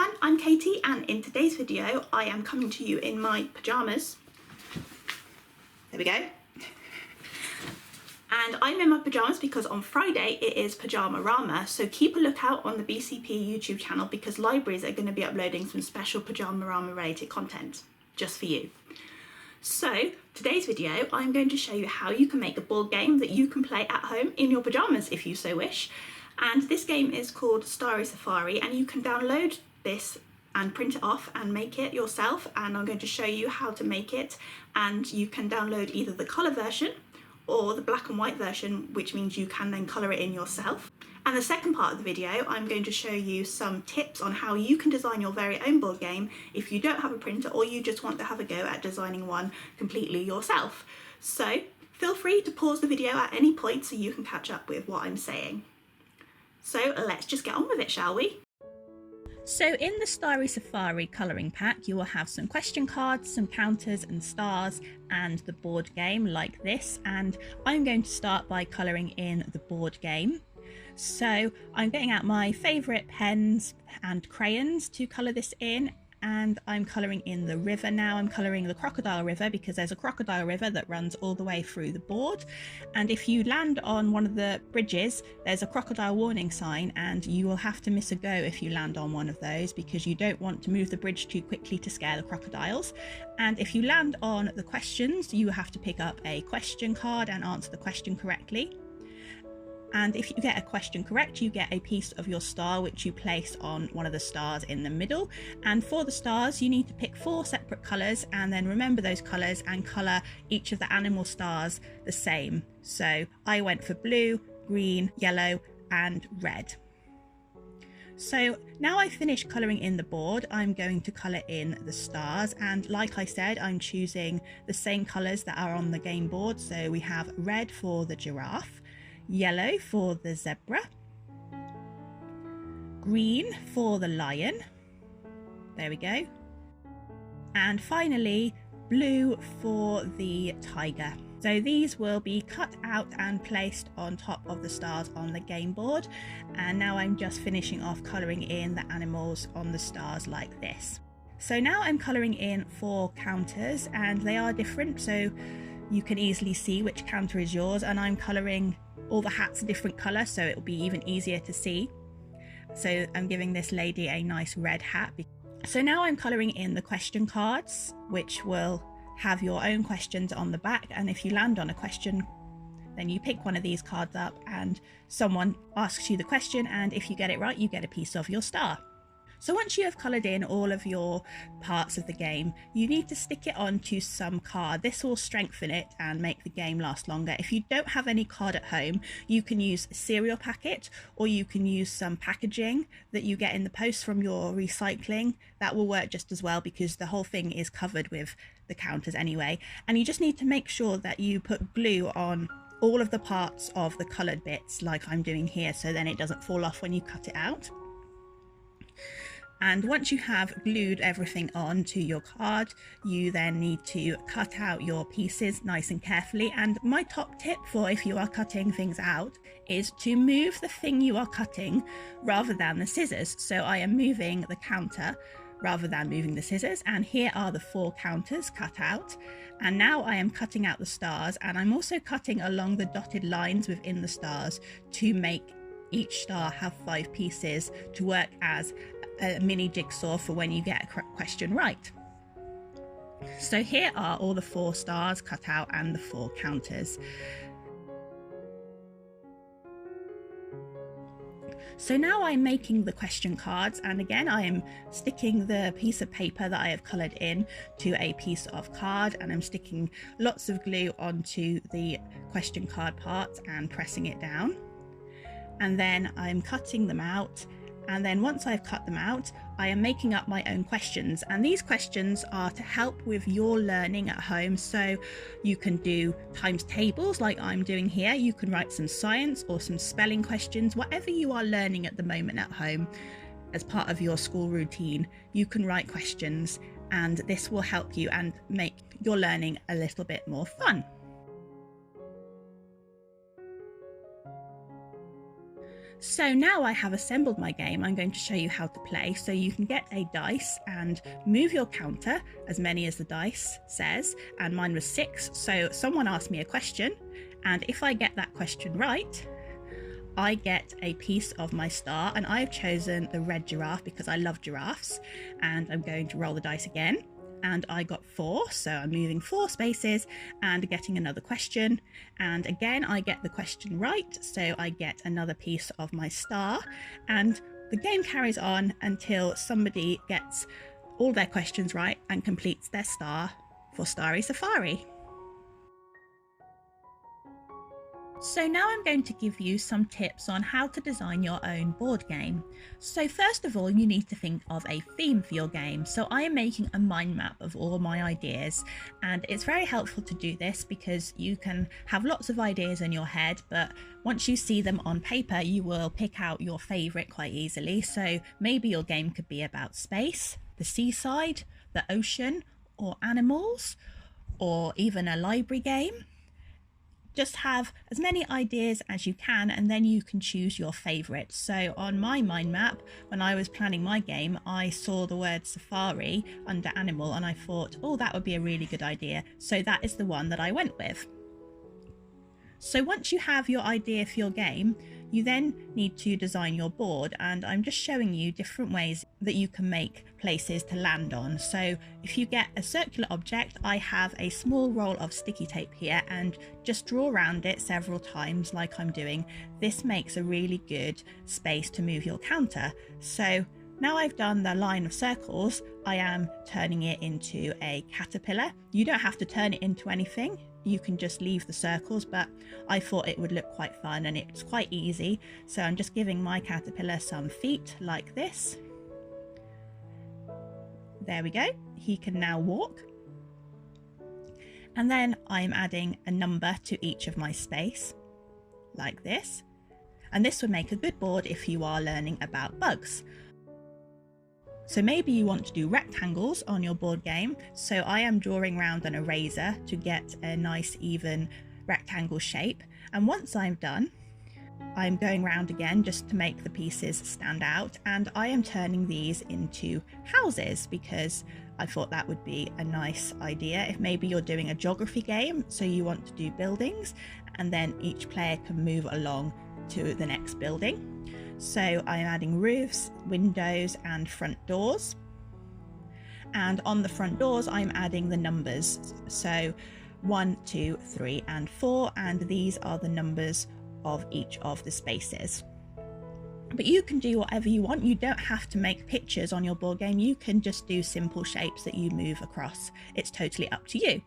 everyone, I'm Katie, and in today's video I am coming to you in my pyjamas. There we go. And I'm in my pyjamas because on Friday it is Pyjamarama, so keep a lookout on the BCP YouTube channel because libraries are going to be uploading some special Pyjamarama related content just for you. So today's video I'm going to show you how you can make a board game that you can play at home in your pyjamas if you so wish. And this game is called Starry Safari, and you can download this and print it off and make it yourself, and I'm going to show you how to make it. And you can download either the colour version or the black and white version, which means you can then colour it in yourself. And the second part of the video I'm going to show you some tips on how you can design your very own board game if you don't have a printer or you just want to have a go at designing one completely yourself. So feel free to pause the video at any point so you can catch up with what I'm saying. So let's just get on with it, shall we? So in the Starry Safari colouring pack you will have some question cards, some counters and stars, and the board game like this, and I'm going to start by colouring in the board game. So I'm getting out my favourite pens and crayons to colour this in, and I'm colouring in the river now. I'm colouring the crocodile river because there's a crocodile river that runs all the way through the board, and if you land on one of the bridges there's a crocodile warning sign, and you will have to miss a go if you land on one of those because you don't want to move the bridge too quickly to scare the crocodiles. And if you land on the questions you have to pick up a question card and answer the question correctly. And if you get a question correct, you get a piece of your star which you place on one of the stars in the middle. And for the stars, you need to pick 4 separate colours and then remember those colours and colour each of the animal stars the same. So I went for blue, green, yellow and red. So now I've finished colouring in the board, I'm going to colour in the stars, and like I said, I'm choosing the same colours that are on the game board. So we have red for the giraffe, yellow for the zebra, green for the lion, there we go, and finally blue for the tiger. So these will be cut out and placed on top of the stars on the game board, and now I'm just finishing off colouring in the animals on the stars like this. So now I'm colouring in 4 counters, and they are different so you can easily see which counter is yours, and I'm colouring all the hats a different colour so it will be even easier to see. So I'm giving this lady a nice red hat. So now I'm colouring in the question cards, which will have your own questions on the back, and if you land on a question then you pick one of these cards up and someone asks you the question, and if you get it right you get a piece of your star. So once you have coloured in all of your parts of the game, you need to stick it onto some card. This will strengthen it and make the game last longer. If you don't have any card at home, you can use a cereal packet, or you can use some packaging that you get in the post from your recycling. That will work just as well because the whole thing is covered with the counters anyway. And you just need to make sure that you put glue on all of the parts of the coloured bits like I'm doing here, so then it doesn't fall off when you cut it out. And once you have glued everything on to your card, you then need to cut out your pieces nice and carefully. And my top tip for if you are cutting things out is to move the thing you are cutting rather than the scissors. So I am moving the counter rather than moving the scissors, and here are the 4 counters cut out. And now I am cutting out the stars, and I'm also cutting along the dotted lines within the stars to make each star have 5 pieces to work as a mini jigsaw for when you get a question right. So here are all the 4 stars cut out and the 4 counters. So now I'm making the question cards, and again I am sticking the piece of paper that I have coloured in to a piece of card, and I'm sticking lots of glue onto the question card part and pressing it down. And then I'm cutting them out, and then once I've cut them out I am making up my own questions, and these questions are to help with your learning at home. So you can do times tables like I'm doing here, you can write some science or some spelling questions, whatever you are learning at the moment at home as part of your school routine, you can write questions, and this will help you and make your learning a little bit more fun. So now I have assembled my game, I'm going to show you how to play. So you can get a dice and move your counter as many as the dice says, and mine was 6. So someone asked me a question, and if I get that question right, I get a piece of my star, and I've chosen the red giraffe because I love giraffes. And I'm going to roll the dice again, and I got 4, so I'm moving 4 spaces and getting another question, and again I get the question right, so I get another piece of my star, and the game carries on until somebody gets all their questions right and completes their star for Starry Safari. So now I'm going to give you some tips on how to design your own board game. So first of all, you need to think of a theme for your game. So I am making a mind map of all my ideas, and it's very helpful to do this because you can have lots of ideas in your head, but once you see them on paper, you will pick out your favourite quite easily. So maybe your game could be about space, the seaside, the ocean, or animals, or even a library game. Just have as many ideas as you can, and then you can choose your favourite. So on my mind map, when I was planning my game, I saw the word safari under animal and I thought, oh, that would be a really good idea. So that is the one that I went with. So once you have your idea for your game, you then need to design your board, and I'm just showing you different ways that you can make places to land on. So if you get a circular object, I have a small roll of sticky tape here, and just draw around it several times like I'm doing. This makes a really good space to move your counter. So now I've done the line of circles, I am turning it into a caterpillar. You don't have to turn it into anything. You can just leave the circles, but I thought it would look quite fun and it's quite easy. So I'm just giving my caterpillar some feet like this. There we go. He can now walk. And then I'm adding a number to each of my space like this. And this would make a good board if you are learning about bugs. So maybe you want to do rectangles on your board game. So I am drawing around an eraser to get a nice even rectangle shape. And once I'm done, I'm going round again just to make the pieces stand out. And I am turning these into houses because I thought that would be a nice idea. If maybe you're doing a geography game, so you want to do buildings, and then each player can move along to the next building. So I'm adding roofs, windows and front doors. And on the front doors, I'm adding the numbers. So 1, 2, 3 and 4. And these are the numbers of each of the spaces. But you can do whatever you want. You don't have to make pictures on your board game. You can just do simple shapes that you move across. It's totally up to you.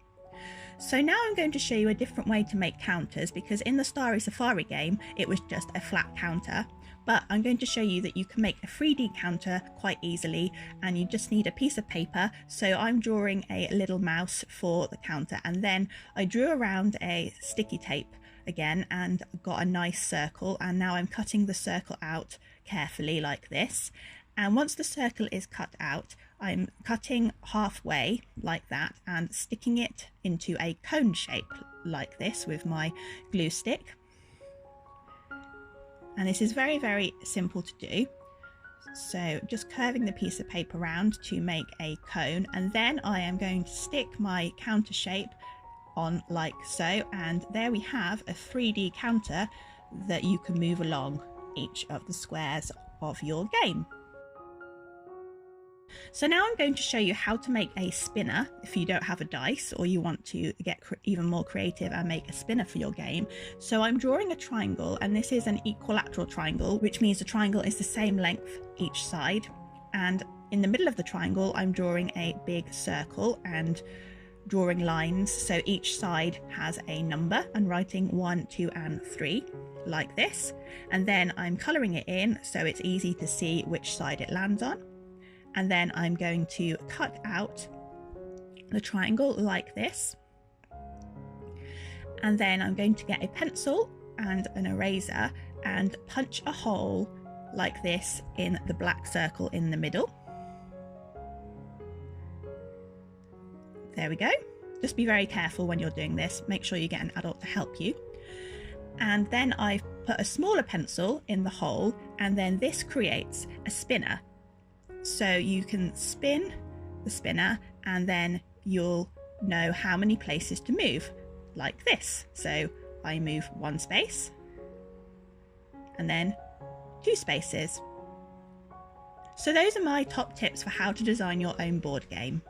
So now I'm going to show you a different way to make counters, because in the Starry Safari game, it was just a flat counter. But I'm going to show you that you can make a 3D counter quite easily, and you just need a piece of paper. So I'm drawing a little mouse for the counter, and then I drew around a sticky tape again and got a nice circle, and now I'm cutting the circle out carefully like this. And once the circle is cut out, I'm cutting halfway like that and sticking it into a cone shape like this with my glue stick. And this is very, very simple to do. So just curving the piece of paper around to make a cone, and then I am going to stick my counter shape on like so, and there we have a 3D counter that you can move along each of the squares of your game. So now I'm going to show you how to make a spinner if you don't have a dice, or you want to get even more creative and make a spinner for your game. So I'm drawing a triangle, and this is an equilateral triangle, which means the triangle is the same length each side. And in the middle of the triangle, I'm drawing a big circle and drawing lines. So each side has a number, and writing 1, 2 and 3 like this. And then I'm colouring it in so it's easy to see which side it lands on. And then I'm going to cut out the triangle like this. And then I'm going to get a pencil and an eraser and punch a hole like this in the black circle in the middle. There we go. Just be very careful when you're doing this. Make sure you get an adult to help you. And then I've put put a smaller pencil in the hole, and then this creates a spinner. So you can spin the spinner and then you'll know how many places to move, like this. So I move 1 space and then 2 spaces. So those are my top tips for how to design your own board game.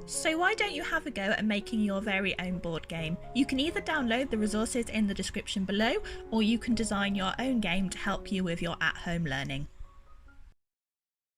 So why don't you have a go at making your very own board game? You can either download the resources in the description below, or you can design your own game to help you with your at-home learning.